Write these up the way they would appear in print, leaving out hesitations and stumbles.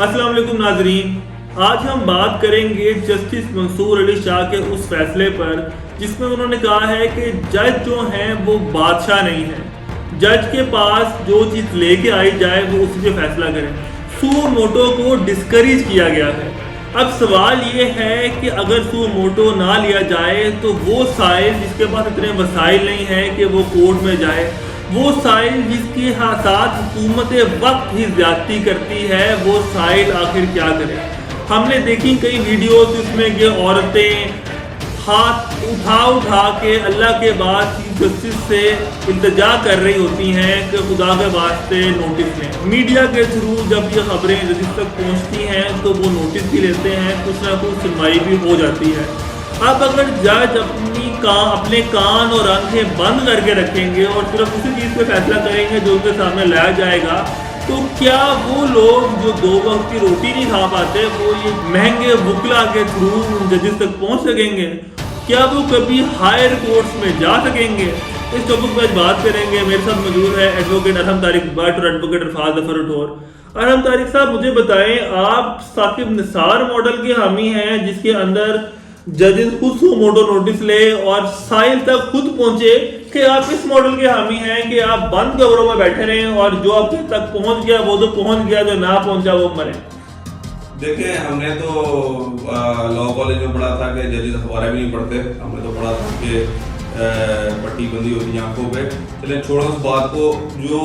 अस्सलाम वालेकुम नाजरीन, आज हम बात करेंगे जस्टिस मंसूर अली शाह के उस फैसले पर जिसमें उन्होंने कहा है कि जज जो हैं वो बादशाह नहीं है। जज के पास जो चीज़ लेके आई जाए वो उसी पे फैसला करें। सुओ मोटो को डिस्करेज किया गया है। अब सवाल ये है कि अगर सुओ मोटो ना लिया जाए तो वो साइल जिसके पास इतने वसाइल नहीं है कि वो कोर्ट में जाए, वो साइल जिसके साथ हुकूमत वक्त ही ज्यादती करती है, वो साइल आखिर क्या करे। हमने देखी कई वीडियोस इसमें कि औरतें हाथ उठा के अल्लाह के बाद चीफ जस्टिस से इल्तिजा कर रही होती हैं कि खुदा के वास्ते नोटिस लें। मीडिया के थ्रू जब ये खबरें जस्टिस तक पहुंचती हैं तो वो नोटिस भी लेते हैं, कुछ ना कुछ सुनवाई भी हो जाती है। अब अगर जज अपने कान और आंखें बंद करके रखेंगे और सिर्फ उसी चीज़ पे फैसला करेंगे जो उनके सामने लाया जाएगा, तो क्या वो लोग जो 2 वक्त की रोटी नहीं खा पाते वो ये महंगे वकला के थ्रू जजेस तक पहुंच सकेंगे? क्या वो कभी हायर कोर्ट्स में जा सकेंगे? इस टॉपिक पर बात करेंगे। मेरे साथ मौजूद है एडवोकेट अरहम तारिक भट्ट और एडवोकेट अरफाज जफर रठौर। अरहम तारिक साहब, मुझे बताएं, आप साकिब निसार मॉडल के हामी हैं जिसके अंदर जजेस खुद सुओ मोटो नोटिस ले और साइल तक खुद पहुंचे, कि आप इस मॉडल के हामी हैं कि आप बंद कमरों में बैठे रहें और जो आप तक पहुंच गया वो तो पहुंच गया, जो ना पहुंचा वो मरे? देखिए, हमने तो लॉ कॉलेज में पढ़ा था कि जजेस हमारे भी नहीं पढ़ते। हमने तो पढ़ा था कि पट्टी बंदी होती है आंखों पे। चलें, छोड़ो उस बात को। जो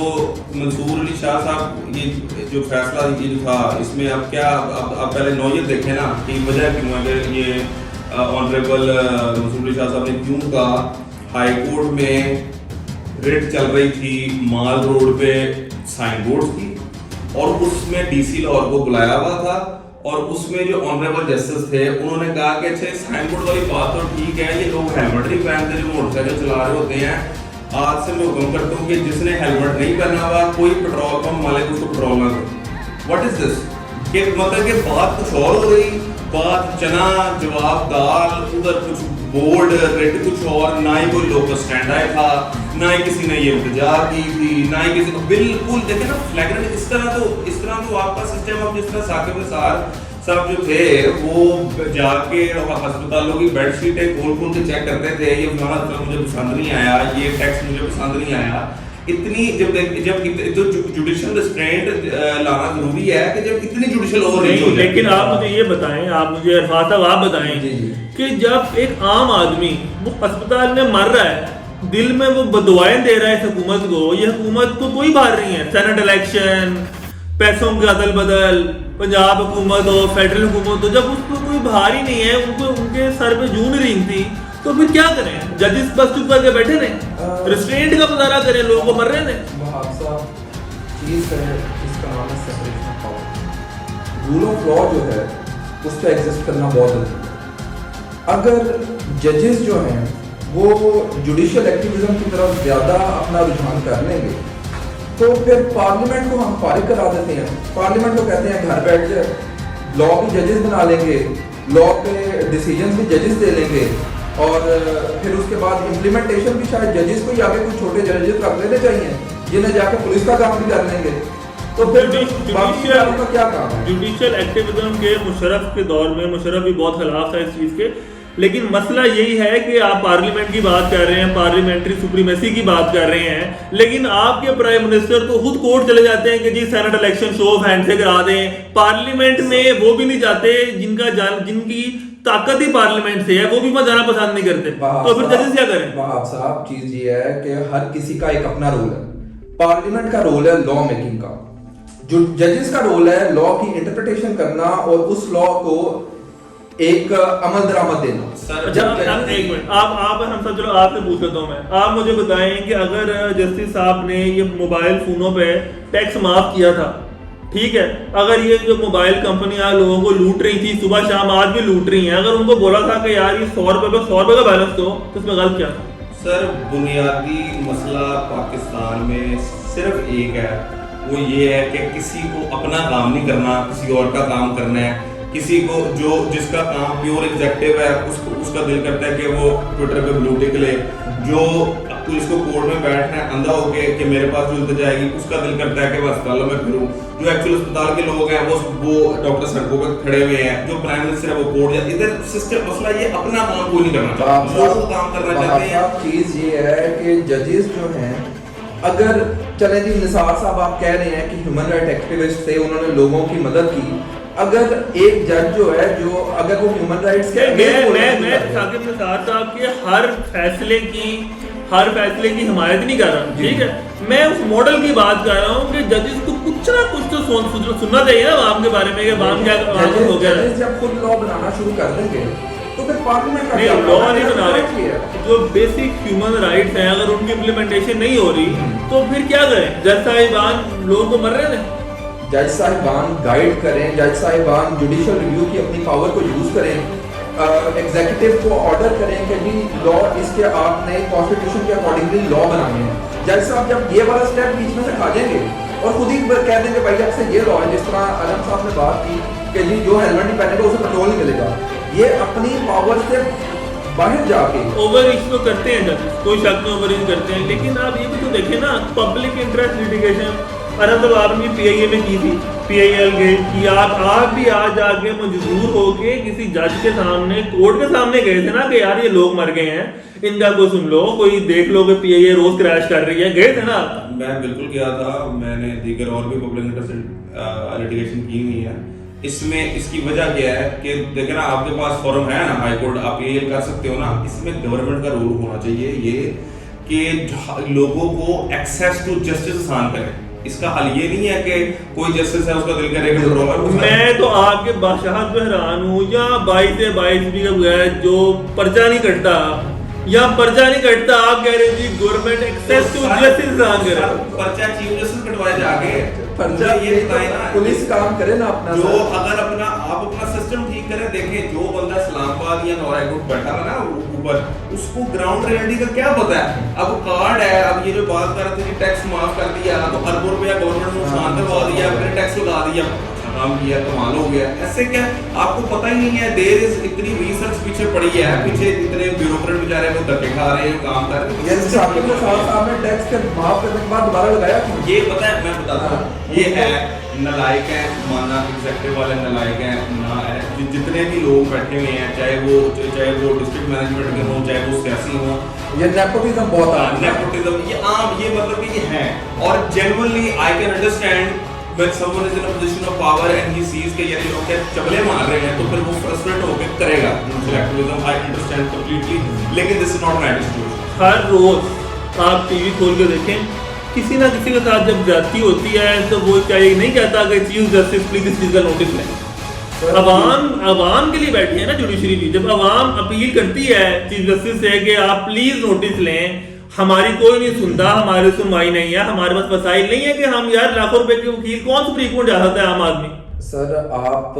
मंसूर अली शाह साहब ये जो फैसला ये जो था, इसमें अब क्या आप पहले नौयत देखें ना कि वजह क्यों है कि ये ऑनरेबल मंसूर अली शाह साहब ने क्यों कहा। हाई कोर्ट में रेड चल रही थी माल रोड पे साइन बोर्ड की, और उसमें डीसी लाहौर को बुलाया हुआ था, और उसमें जो ऑनरेबल जस्टिस थे उन्होंने कहा कि अच्छा साइन बोर्ड वाली बात तो ठीक है, ये लोग हेलमेट नहीं पहनते जो मोटरसाइकिल चला रहे होते हैं। आज से मैं हुक्म करता हूँ कि जिसने हेलमेट नहीं पहना हुआ कोई पेट्रोल पंप मालिक उसको पेट्रोल ना दे। What is this? कि मतलब कि बात कुछ और हो गई, बात चना जवाब दाल, उधर कुछ बोर्ड रेड कुछ और, ना ही कोई लोकल स्टैंड आया था, ना ही किसी ने ये इंतजा की थी, ना ही किसी को बिल्कुल देखे ना फ्लैग्रेंट। इस तरह तो आपका सिस्टम, अब जिस तरह साकिब निसार साहब जो थे वो जाके अस्पतालों की बेडशीटें खोल के चेक करते थे, ये फलाना मुझे पसंद नहीं आया, ये टैक्स मुझे पसंद नहीं आया। इतनी जब तो जुडिशियल रिस्ट्रेंट लाना जरूरी है कि जब इतनी जुडिशियल ओवर नहीं हो। लेकिन आप मुझे ये बताएं, आप मुझे अरफाज साहब आप बताएं कि जब एक आम आदमी वो अस्पताल में मर रहा है, दिल में वो बदुआएं दे रहा है इस हुकूमत को, ये हुकूमत को कोई बाहर नहीं है। सेनेट इलेक्शन, पैसों का अदल बदल, पंजाब हुकूमत हो, फेडरल हुकूमत हो, जब उसको कोई बाहर ही नहीं है, उनको उनके सर पे जून रेंगती, तो फिर क्या करें? जजेस बस चुप करके बैठे रहे, रिस्ट्रेंट का मुजाहरा करें, लोगों को मर रहे थे। चीज है इसका नाम है separation of power. Rule of law जो है उस पर एग्जिस्ट करना बहुत जरूरी है। अगर जजेस जो हैं वो जुडिशियल एक्टिविज्म की तरफ ज्यादा अपना रुझान कर लेंगे तो फिर पार्लियामेंट को हम फारिग करा देते हैं। पार्लियामेंट को कहते हैं घर बैठ जाए, लॉ भी जजेस बना लेंगे, लॉ पे डिसीजंस भी जजेस दे लेंगे, और फिर उसके बाद इम्प्लीमेंटेशन भी शायद जजेस को ही आगे कुछ छोटे जजेस रख लेने चाहिए जिन्हें जाके पुलिस का काम भी कर लेंगे। तो फिर बाकी क्या काम है? जुडिशियल एक्टिविज्म के मुशर्रफ के दौर में मुशर्रफ भी बहुत खिलाफ था इस चीज के, लेकिन मसला यही है कि आप पार्लियामेंट की बात कर रहे हैं, पार्लियामेंट्री सुप्रीमेसी की बात कर रहे हैं, लेकिन आपके प्राइम मिनिस्टर तो खुद कोर्ट चले जाते हैं कि जी senate election show of hand से करा दें। पार्लियामेंट में वो भी नहीं जाते जिनकी ताकत ही पार्लियामेंट से है, वो भी जाना पसंद नहीं करते, तो फिर जजेस क्या करें? साहब, चीज ये है कि हर किसी का एक अपना रोल है। पार्लियामेंट का रोल है लॉ मेकिंग का, जो जजेस का रोल है लॉ की इंटरप्रिटेशन करना और उस लॉ को एक अमल दरामद देना। एक मिनट, आप हम सब, चलो आपसे पूछ लेता हूँ मैं, आप मुझे बताएं कि अगर जस्टिस साहब ने ये मोबाइल फोनों पे टैक्स माफ किया था, ठीक है, अगर ये जो मोबाइल कंपनियां लोगों को लूट रही थी सुबह शाम, आज भी लूट रही हैं, अगर उनको बोला था कि यार ये 100 रुपए का बैलेंस दो, तो उसमें गलत क्या था? सर, बुनियादी मसला पाकिस्तान में सिर्फ एक है, वो ये है कि किसी को अपना काम नहीं करना, किसी और का काम करना है। किसी को जिसका काम प्योर एग्जेक्टिव है उसका दिल करता है कि वो ट्विटर पे ब्लू टिक ले, जो पुलिस को कोर्ट में बैठना है अंधा होके कि मेरे पास जो इल्तिजा आएगी, उसका दिल करता है कि मैं अस्पतालों में फिरूं। जो एक्चुअल अस्पताल के लोग हैं वो डॉक्टर सड़कों पर खड़े हुए हैं, जो प्राइम मिनिस्टर है वो कोर्ट जाते। इधर सिस्टम मसला ये अपना काम कोई नहीं करना चाहता, वो काम करना चाहते हैं। चीज ये है कि जजेस जो हैं, अगर चले जी निसार साहब आप कह रहे हैं कि ह्यूमन राइट एक्टिविस्ट थे, उन्होंने लोगों की मदद की, अगर एक जज जो है जो अगर वो ह्यूमन राइट्स के मैं साकिब निसार साहब के हर फैसले की हिमायत नहीं कर रहा, ठीक है। मैं उस मॉडल की बात कर रहा हूँ कि जजेस को कुछ ना कुछ तो सुनना चाहिए ना आवाम के बारे में कि आवाम क्या हो गया। जब खुद लॉ बनाना शुरू कर देंगे तो फिर पार्लियामेंट नहीं, लॉ नहीं बना रहे। जो बेसिक ह्यूमन राइट्स हैं अगर उनकी इम्प्लीमेंटेशन नहीं हो रही तो फिर क्या करें? जज साहिबान लोगों को मर रहे थे। जज साहिबान गाइड करें, जज साहिबान जुडिशियल रिव्यू की अपनी पावर को यूज करें, एग्जीक्यूटिव को ऑर्डर करें कि जी लॉ इसके आपने कॉन्स्टिट्यूशन के अकॉर्डिंगली लॉ बनाने हैं। जज साहब जब ये वाला स्टेप बीच में से खा जाएंगे और खुद ही कह देंगे भाई आपसे ये लॉ है, जिस तरह आलम साहब ने बात की कि जी जो हेलमेट नहीं पहनेगा उसे पेट्रोल नहीं मिलेगा, ये अपनी पावर से बाहर जाके ओवर रीच तो करते हैं जज, कोई शक नहीं ओवर रीच करते हैं। लेकिन आप ये भी तो देखें ना, पब्लिक इंटरेस्ट लिटिगेशन अनंत आपने PIA में की थी, PIL गए कि आप भी आज आके मजबूर होके किसी जज के सामने कोर्ट के सामने गए थे ना कि यार ये लोग मर गए हैं, इनका कोई सुन लो, कोई देख लो कि PIA रोज क्रैश कर रही है, गए थे ना? मैं बिल्कुल गया था, मैंने दीगर और भी पब्लिक इंटरेस्ट लिटिगेशन की हुई है। इसमें इसकी वजह क्या है कि देखे ना, आपके पास फॉर्म है ना हाई कोर्ट, आप ये कर सकते हो ना। इसमें गवर्नमेंट का रोल होना चाहिए ये कि लोगों को एक्सेस टू जस्टिस आसान करें। इसका हल ये नहीं है कि कोई जस्टिस है उसका दिल करे कि मैं तो आपके बादशाहत पे हैरान हूँ, या 22 से 22 भी का बगैर जो पर्चा नहीं कटता या पर्चा नहीं कटता, आप कह रहे जी गवर्नमेंट एक्सेस टू जस्टिस आसान करे। पर्चा चीफ जस्टिस कटवाए जाके पर्चा ये बताए ना, पुलिस काम करे ना अपना, जो अगर आप अपना सिस्टम ठीक करें। देखें जो बंदा इस्लामाबाद या नौरायकोट बैठा है ना ऊपर, उसको ग्राउंड रियलिटी का क्या पता है? अब कार्ड है, अब ये जो बात कर रहे थे टैक्स माफ कर दिया तो अरबों रुपया गवर्नमेंट को नुकसान करवा दिया, फिर टैक्स लगा दिया, काम किया, कमाल हो गया। ऐसे क्या आपको पता ही नहीं है? देर इज इतनी रिसर्च पीछे पड़ी है, पीछे इतने ब्यूरोक्रेट बेचारे वो धक्के खा रहे हैं, काम कर रहे हैं। ये साकिब साहब ने टैक्स के माफ करने के बाद दोबारा लगाया क्यों? ये पता है, मैं बताता हूँ, ये है नलायक है, माना एग्जेक्टिव वाले नलायक हैं ना है। जितने भी लोग बैठे हुए हैं, चाहे वो डिस्ट्रिक्ट मैनेजमेंट के हों, चाहे वो सियासी हों, ये नेपोटिज्म बहुत आम है। नेपोटिज्म ये आम, ये मतलब कि ये है। और genuinely I can understand when someone is in a position of power and he sees कि यार ये लोग क्या चबले मार रहे हैं, तो फिर वो फ्रस्ट्रेट होकर करेगा एक्टिविज्म। आई अंडरस्टैंड कंप्लीटली, लेकिन this is not right situation. हर रोज आप टीवी खोल के देखें, किसी ना किसी के साथ जब ज्यादती होती है तो वो क्या ये नहीं कहता कि चीफ जस्टिस प्लीज इस चीज का नोटिस लें। अवाम के लिए बैठी है ना जुडिशरी भी, जब अवाम अपील करती है चीफ जस्टिस से कि आप प्लीज नोटिस लें, हमारी कोई नहीं सुनता, हमारी सुनवाई नहीं है, हमारे पास वसाइल नहीं है कि हम यार लाखों रुपए के वकील कौन सुप्रीम कोर्ट जा सकता है आम आदमी? सर आप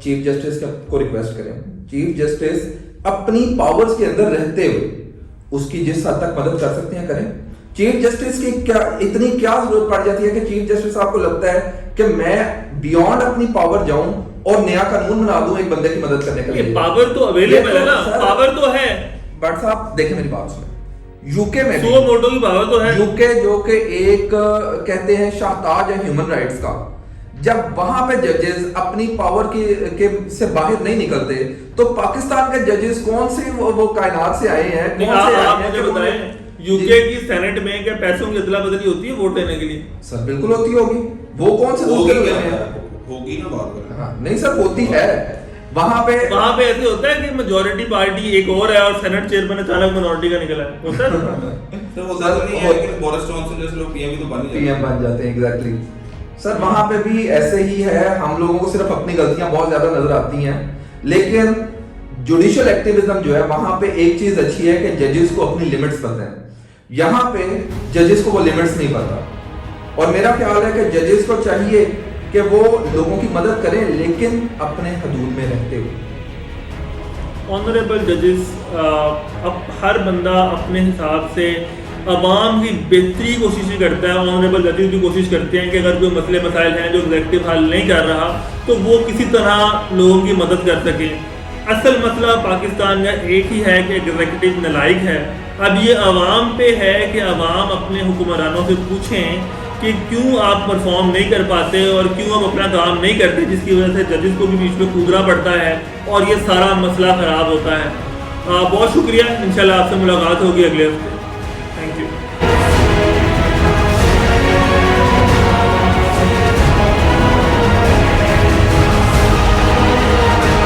चीफ जस्टिस को रिक्वेस्ट करें, चीफ जस्टिस अपनी पावर्स के अंदर रहते हुए उसकी जिस हद तक मदद कर सकते हैं करें। चीफ जस्टिस की क्या इतनी क्या जरूरत पड़ जाती है कि चीफ जस्टिस आपको लगता है कि मैं बियॉन्ड अपनी पावर जाऊं और नया कानून बना दूं एक बंदे की मदद करने के लिए? पावर तो अवेलेबल है ना, पावर तो है। बट साहब देखें मेरी बात सुने, यूके में सो मोटो की पावर तो है। यूके जो कि एक कहते हैं शाहताज है ह्यूमन राइट्स का, जब वहां पे जजेस अपनी पावर के से बाहर नहीं निकलते तो पाकिस्तान के जजेस कौन से वो कायनात से आए हैं? कौन से आप मुझे बताएं, यूके की सेनेट में क्या पैसों की अदला बदली होती है वोट देने के लिए? सर बिल्कुल होती होगी, वो कौन से होगी ना बात करें। हाँ, नहीं सर होती है। वहां पे ऐसे होता है कि मेजॉरिटी पार्टी एक और है और सेनेट चेयरमैन अचानक मिनॉरिटी का निकला है, होता है? तो वो जरूरी नहीं है कि बोरिस जॉनसन जैसे लोग पीएम बन जाते हैं। एग्जैक्टली सर, वहां पे भी ऐसे ही है। हम लोगों को सिर्फ अपनी गलतियां बहुत ज्यादा नजर आती हैं, लेकिन जुडिशियल एक्टिविज्म जो है वहां पे एक चीज अच्छी है कि जजेस को अपनी लिमिट्स पता है। यहाँ पे जजेस को वो लिमिट्स नहीं पता, और मेरा ख्याल है कि जजेस को चाहिए कि वो लोगों की मदद करें लेकिन अपने हदूद में रहते हुए। ऑनरेबल जजेस, अब हर बंदा अपने हिसाब से अवाम की बेहतरी की कोशिश करता है। ऑनरेबल जजेस भी कोशिश करते हैं कि अगर कोई मसले मसाइल हैं जो एग्जेक्टिव हल नहीं कर रहा तो वो किसी तरह लोगों की मदद कर सके। असल मसला पाकिस्तान का एक ही है कि एग्जीक्यूटिव नालायक है, अब ये आवाम पे है कि आवाम अपने हुक्मरानों से पूछें कि क्यों आप परफॉर्म नहीं कर पाते और क्यों आप अपना काम नहीं करते, जिसकी वजह से जजेस को भी बीच में कूदना पड़ता है और ये सारा मसला ख़राब होता है। बहुत शुक्रिया, इंशाल्लाह आपसे मुलाकात होगी अगले हफ्ते। Thank you.